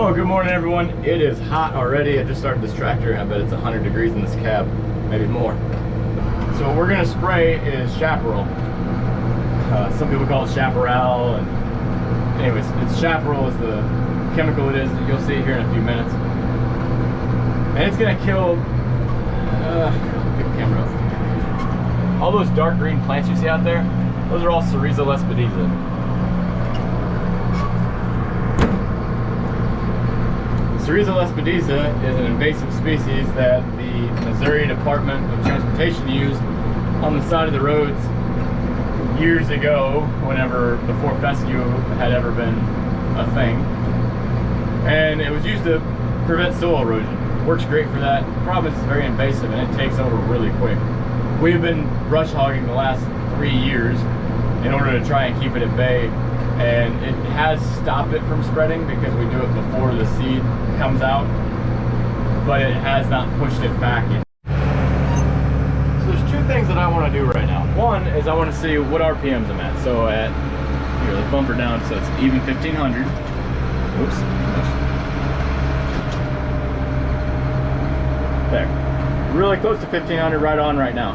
Oh, good morning everyone. It is hot already. I just started this tractor and I bet it's 100 degrees in this cab, maybe more. So what we're gonna spray is chaparral. Some people call it chaparral, and anyways, it's chaparral is the chemical it is. You'll see it here in a few minutes. And it's gonna kill, pick the camera up. All those dark green plants you see out there, those are all Cerezo lespedeza. Cerezo lespedeza is an invasive species that the Missouri Department of Transportation used on the side of the roads years ago, before fescue had ever been a thing. And it was used to prevent soil erosion. Works great for that. The problem is it's very invasive and it takes over really quick. We've been brush hogging the last 3 years in order to try and keep it at bay, and it has stopped it from spreading because we do it before the seed comes out, but it has not pushed it back in. So there's two things that I want to do right now. One is I want to see what RPMs I'm at. So at, here, let's bump her down so it's even 1500. Oops. There. Really close to 1500 right on right now.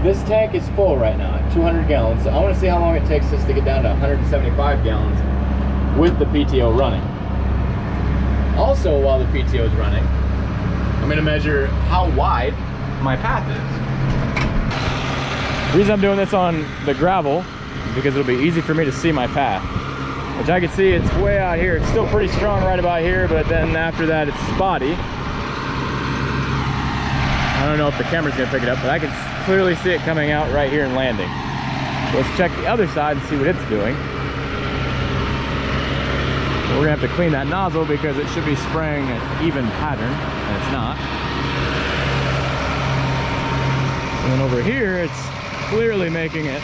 This tank is full right now at 200 gallons. So I want to see how long it takes us to get down to 175 gallons with the PTO running. Also, while the PTO is running, I'm going to measure how wide my path is. The reason I'm doing this on the gravel is because it'll be easy for me to see my path. Which I can see it's way out here. It's still pretty strong right about here, but then after that it's spotty. I don't know if the camera's going to pick it up, but I can clearly see it coming out right here and landing. So let's check the other side and see what it's doing. We're gonna have to clean that nozzle because it should be spraying an even pattern, and it's not. And then over here, it's clearly making it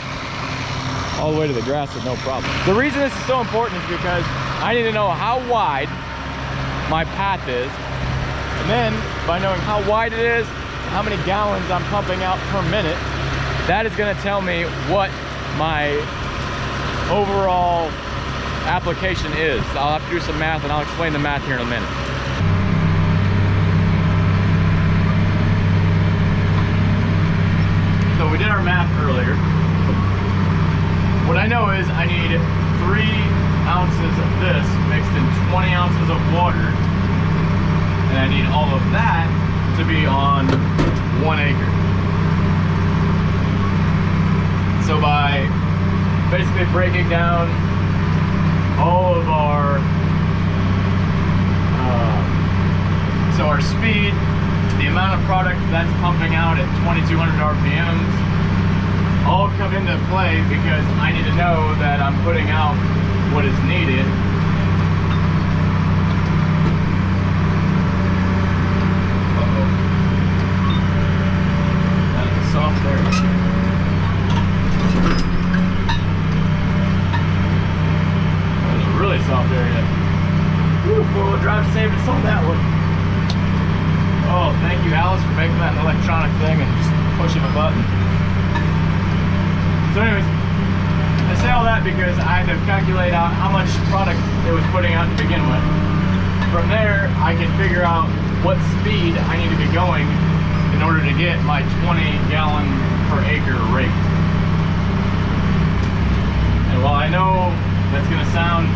all the way to the grass with no problem. The reason this is so important is because I need to know how wide my path is, and then by knowing how wide it is, and how many gallons I'm pumping out per minute, that is gonna tell me what my overall application is. I'll have to do some math and I'll explain the math here in a minute. So we did our math earlier. What I know is I need 3 ounces of this mixed in 20 ounces of water, and I need all of that to be on 1 acre. So by basically breaking down all of our speed, the amount of product that's pumping out at 2200 RPMs all come into play, because I need to know that I'm putting out what is needed. That is soft there. Really soft area. Ooh, 4-wheel drive saved us on that one. Oh, thank you, Allis, for making that an electronic thing and just pushing a button. So anyways, I say all that because I had to calculate out how much product it was putting out to begin with. From there, I can figure out what speed I need to be going in order to get my 20 gallon per acre rate. And while I know that's gonna sound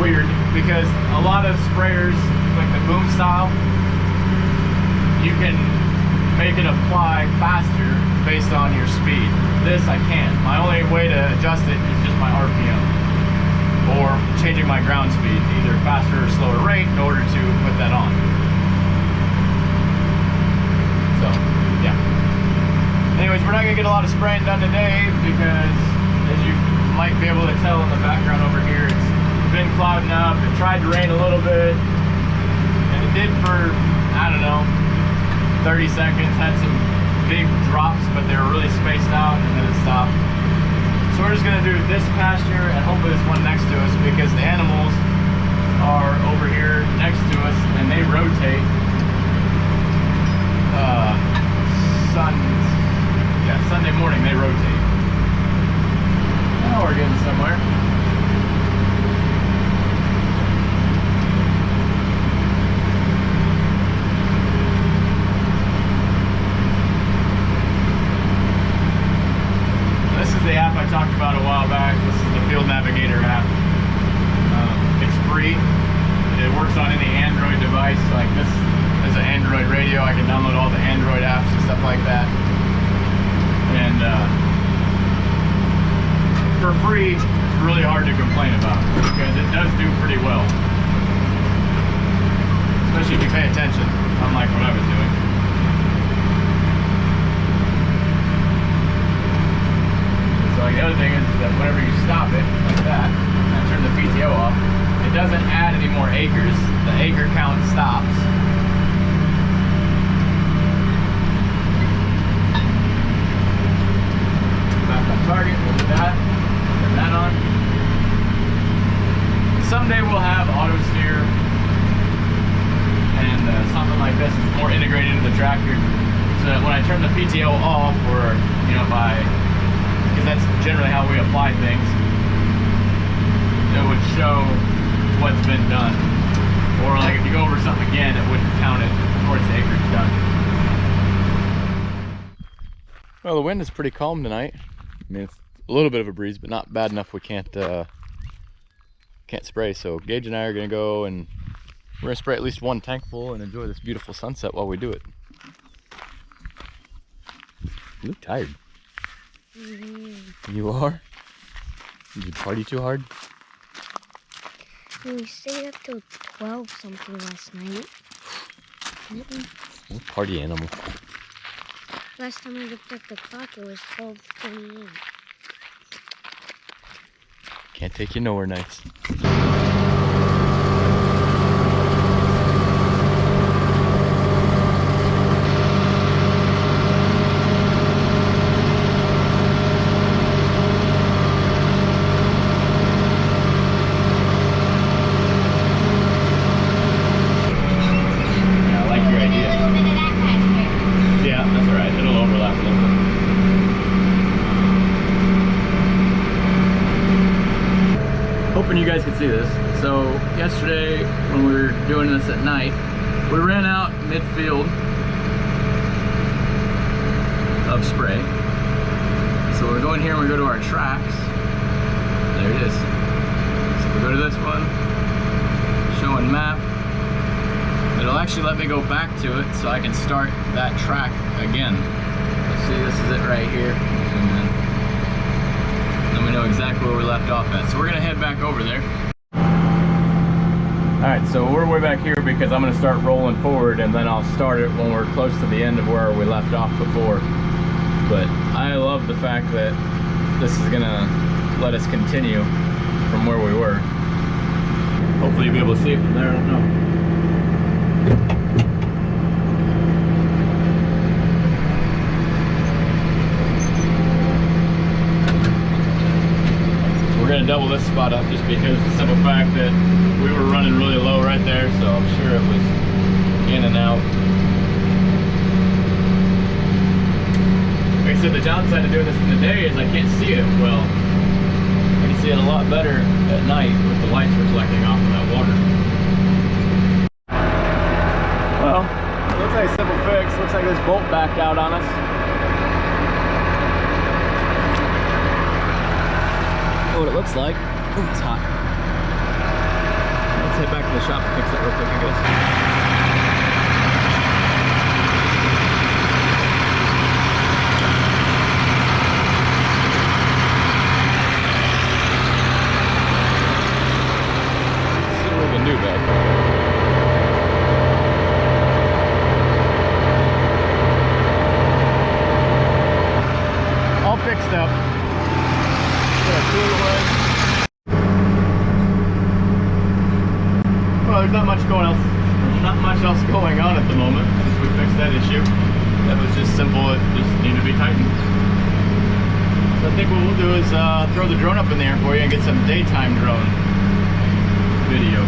weird, because a lot of sprayers, like the boom style, you can make it apply faster based on your speed. This I can't. My only way to adjust it is just my RPM, or changing my ground speed to either faster or slower rate in order to put that on. So yeah, anyways, we're not gonna get a lot of spraying done today because, as you might be able to tell in the background over here, it's been clouding up. It tried to rain a little bit, and it did for, I don't know, 30 seconds. Had some big drops, but they were really spaced out, and then it stopped. So we're just gonna do this pasture and hopefully this one next to us, because the animals are over here next to us and they rotate. Sunday morning they rotate. Now we're getting somewhere. It works on any Android device. Like this is an Android radio. I can download all the Android apps and stuff like that. And for free, it's really hard to complain about because it does do pretty well. Especially if you pay attention, unlike what I was doing. So like the other thing is that whenever you stop it, like that, and I turn the PTO off, it doesn't add any more acres. The acre count stops. Back on target, we'll do that. Turn that on. Someday we'll have auto steer and something like this is more integrated into the tractor, so that when I turn the PTO off, or you know, because that's generally how we apply things, it would show what's been done. Or like if you go over something again, it wouldn't count it towards the acreage done. Well, the wind is pretty calm tonight. I mean, it's a little bit of a breeze, but not bad enough we can't spray. So Gage and I are gonna go and we're gonna spray at least one tank full and enjoy this beautiful sunset while we do it. You look tired. You are? Did you party too hard? We stayed up till 12 something last night. What party animal? Last time I looked at the clock, it was 12:28. Can't take you nowhere nights. You guys can see this. So yesterday when we were doing this at night, we ran out midfield of spray. So we go in here and we go to our tracks. There it is. So we go to this one, showing map. It'll actually let me go back to it so I can start that track again. Let's see, this is it right here. We know exactly where we left off at. So we're gonna head back over there. All right, so we're way back here because I'm gonna start rolling forward and then I'll start it when we're close to the end of where we left off before. But I love the fact that this is gonna let us continue from where we were. Hopefully you'll be able to see it from there, I don't know. We're gonna double this spot up just because of the simple fact that we were running really low right there, so I'm sure it was in and out. Like I said, the downside of doing this in the day is I can't see it well. I can see it a lot better at night with the lights reflecting off of that water. Well, it looks like a simple fix. Looks like this bolt backed out on us. What it looks like. Oh, it's hot. Let's head back to the shop and fix it real quick, I guess. Let's see what we can do back here. All fixed up. Well, there's not much going on at the moment since we fixed that issue. That was just simple, it just needed to be tightened. So I think what we'll do is throw the drone up in the air for you and get some daytime drone video.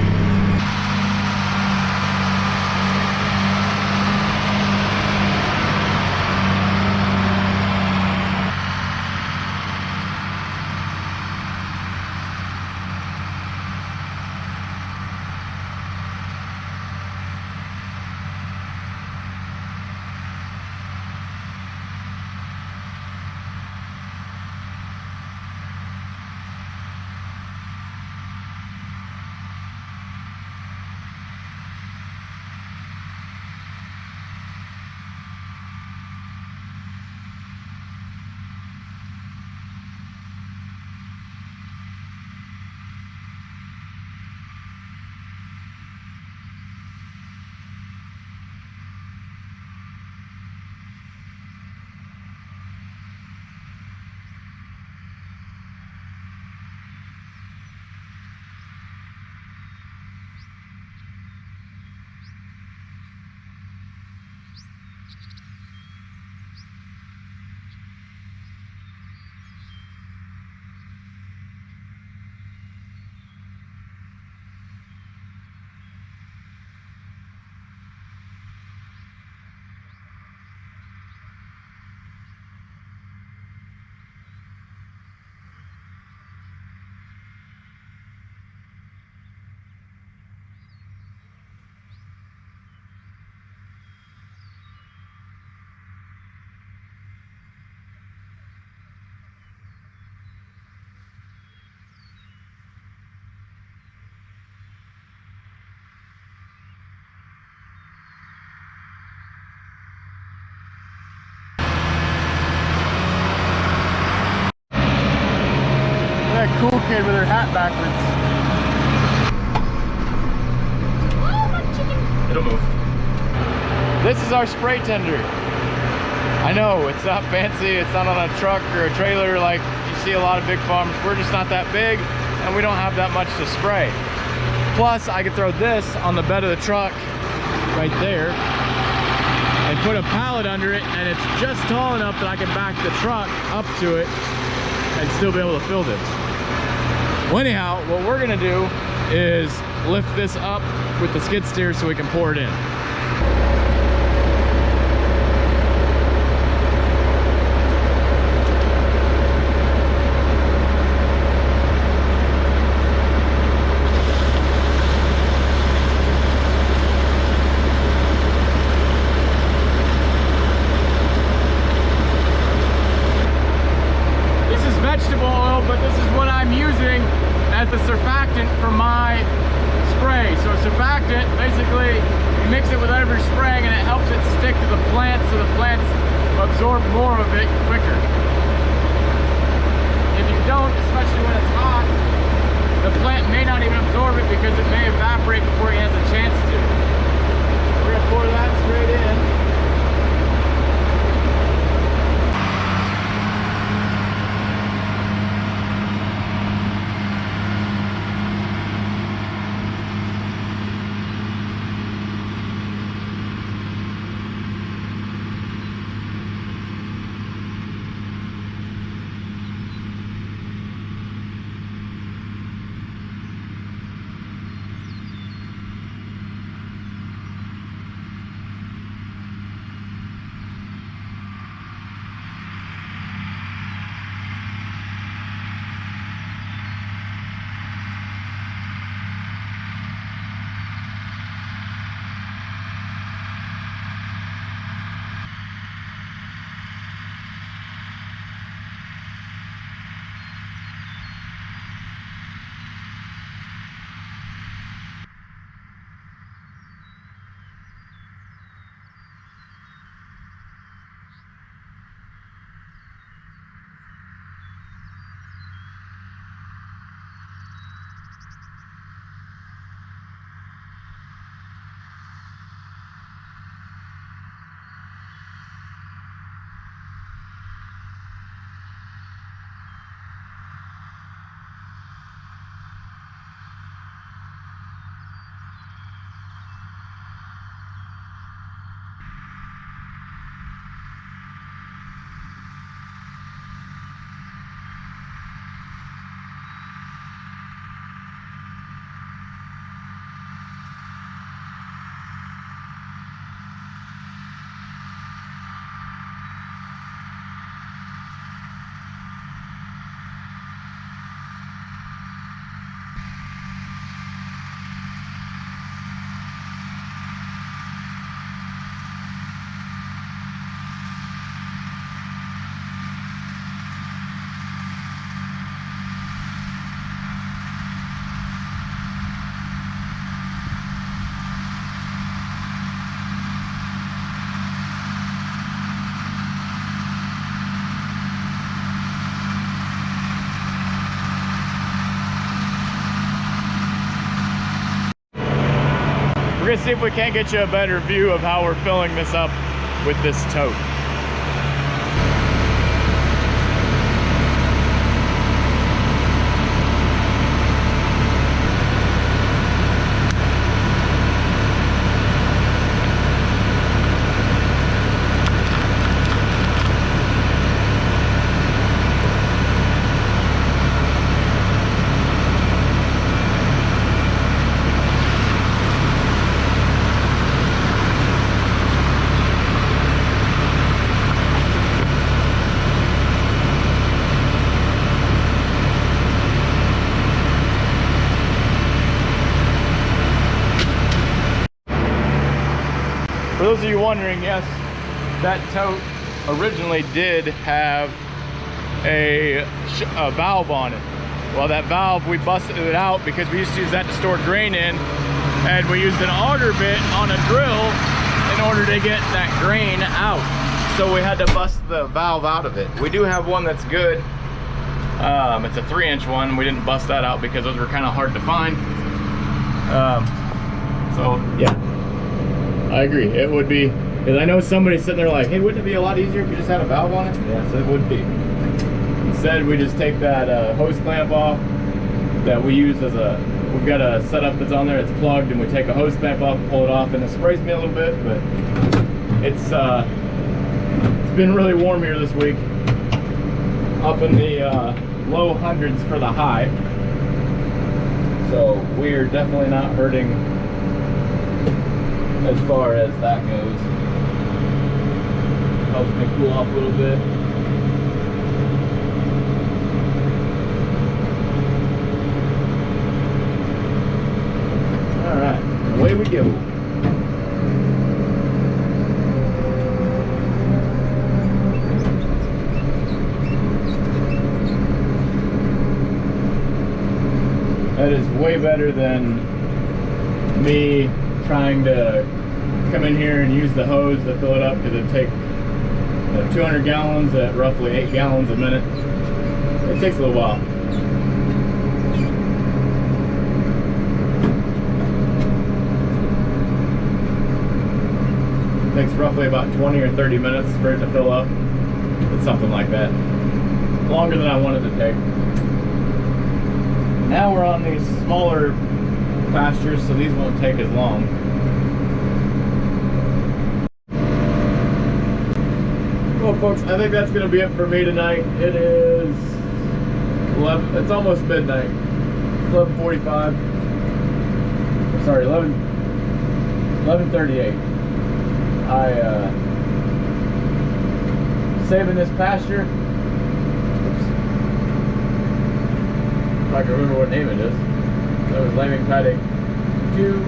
That cool kid with her hat backwards. Oh, my chicken. It'll move. This is our spray tender. I know, it's not fancy, it's not on a truck or a trailer like you see a lot of big farms. We're just not that big and we don't have that much to spray. Plus, I could throw this on the bed of the truck right there and put a pallet under it, and it's just tall enough that I can back the truck up to it and still be able to fill this. Well, anyhow, what we're gonna do is lift this up with the skid steer so we can pour it in. But this is what I'm using as the surfactant for my spray. So surfactant, basically, you mix it with whatever you're spraying and it helps it stick to the plant so the plants absorb more of it quicker. If you don't, especially when it's hot, the plant may not even absorb it because it may evaporate before it has a chance to. We're gonna pour that straight in. We're gonna see if we can't get you a better view of how we're filling this up with this tote. For those of you wondering, yes, that tote originally did have a valve on it. Well, that valve, we busted it out because we used to use that to store grain in, and we used an auger bit on a drill in order to get that grain out. So we had to bust the valve out of it. We do have one that's good. It's a 3-inch one. We didn't bust that out because those were kind of hard to find. So yeah, I agree. It would be, because I know somebody's sitting there like, hey, wouldn't it be a lot easier if you just had a valve on it? Yes, it would be. Instead, we just take that hose clamp off that we use as we've got a setup that's on there, it's plugged, and we take a hose clamp off, pull it off, and it sprays me a little bit, but it's been really warm here this week. Up in the low hundreds for the high. So we're definitely not hurting as far as that goes. Helps me cool off a little bit. Alright, away we go. That is way better than me trying to come in here and use the hose to fill it up, because it'd take 200 gallons at roughly 8 gallons a minute. It takes a little while. It takes roughly about 20 or 30 minutes for it to fill up. It's something like that. Longer than I wanted to take. Now we're on these smaller pastures, so these won't take as long. Well, folks, I think that's going to be it for me tonight. It is 11, it's almost midnight. 11:45. Sorry, 11:38. Saving this pasture. If I can remember what name it is. That was lambing paddock 2.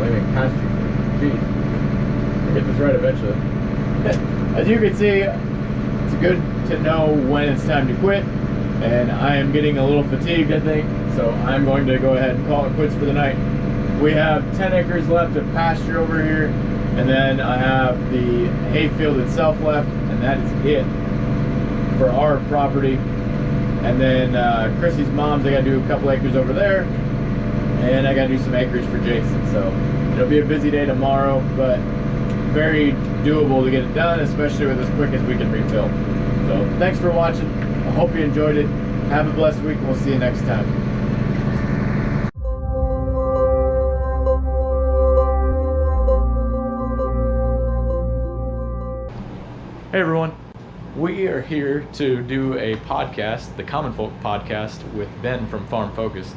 Lambing pasture. Jeez. I'll get this right eventually. As you can see, it's good to know when it's time to quit. And I am getting a little fatigued, I think. So I'm going to go ahead and call it quits for the night. We have 10 acres left of pasture over here. And then I have the hayfield itself left. And that is it for our property. And then Chrissy's mom's, I gotta do a couple acres over there, and I gotta do some acres for Jason. So it'll be a busy day tomorrow, but very doable to get it done, especially with as quick as we can refill. So thanks for watching. I hope you enjoyed it. Have a blessed week, and we'll see you next time. Hey everyone. We are here to do a podcast, the Common Folk podcast, with Ben from Farm Focus.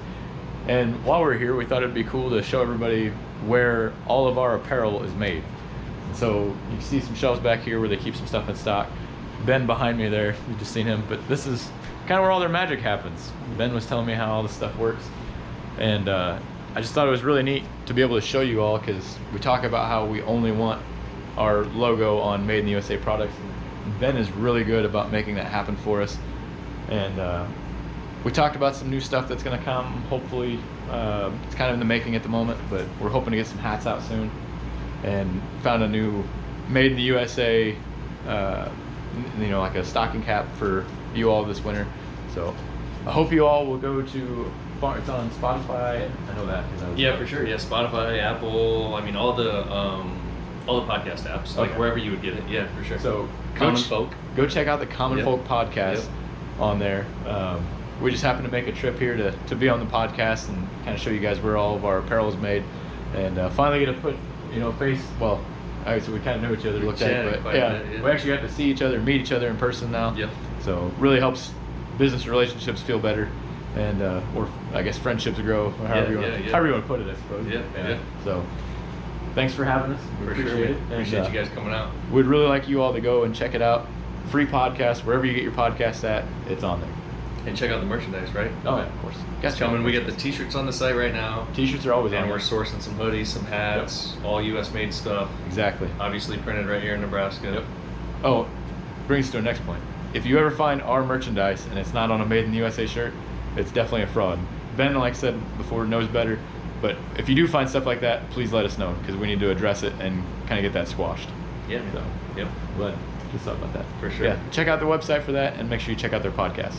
And while we're here, we thought it'd be cool to show everybody where all of our apparel is made. And so you can see some shelves back here where they keep some stuff in stock. Ben behind me there, you've just seen him, but this is kind of where all their magic happens. Ben was telling me how all this stuff works. And I just thought it was really neat to be able to show you all, because we talk about how we only want our logo on Made in the USA products. Ben is really good about making that happen for us. And we talked about some new stuff that's going to come. Hopefully, it's kind of in the making at the moment, but we're hoping to get some hats out soon. And found a new Made in the USA, like a stocking cap for you all this winter. So I hope you all will go to, it's on Spotify. I know that. Yeah, for sure. Yeah, Spotify, Apple. I mean, all the podcast apps, like wherever you would get it. Yeah, for sure. So Go check out the Common Folk podcast on there. We just happened to make a trip here to be on the podcast and kind of show you guys where all of our apparel is made, and finally get to put face. Well, so we kind of know each other, looked at it, but we actually got to see each other, meet each other in person now. Yep. So really helps business relationships feel better, and or I guess friendships grow, or however you want to put it, I suppose. Yeah. So thanks for having us. We appreciate it. Appreciate you guys coming out. We'd really like you all to go and check it out. Free podcast, wherever you get your podcasts at, it's on there. And check out the merchandise, right? Oh, yeah, of course. Guys, gentlemen, we got the t-shirts on the site right now. T-shirts are always on. And we're sourcing some hoodies, some hats, all U.S. made stuff. Exactly. Obviously printed right here in Nebraska. Yep. Oh, brings us to our next point. If you ever find our merchandise and it's not on a Made in the USA shirt, it's definitely a fraud. Ben, like I said before, knows better. But if you do find stuff like that, please let us know, because we need to address it and kind of get that squashed. Yeah, man. So, Yep. but just thought about that. For sure. Yeah. Check out their website for that, and make sure you check out their podcast.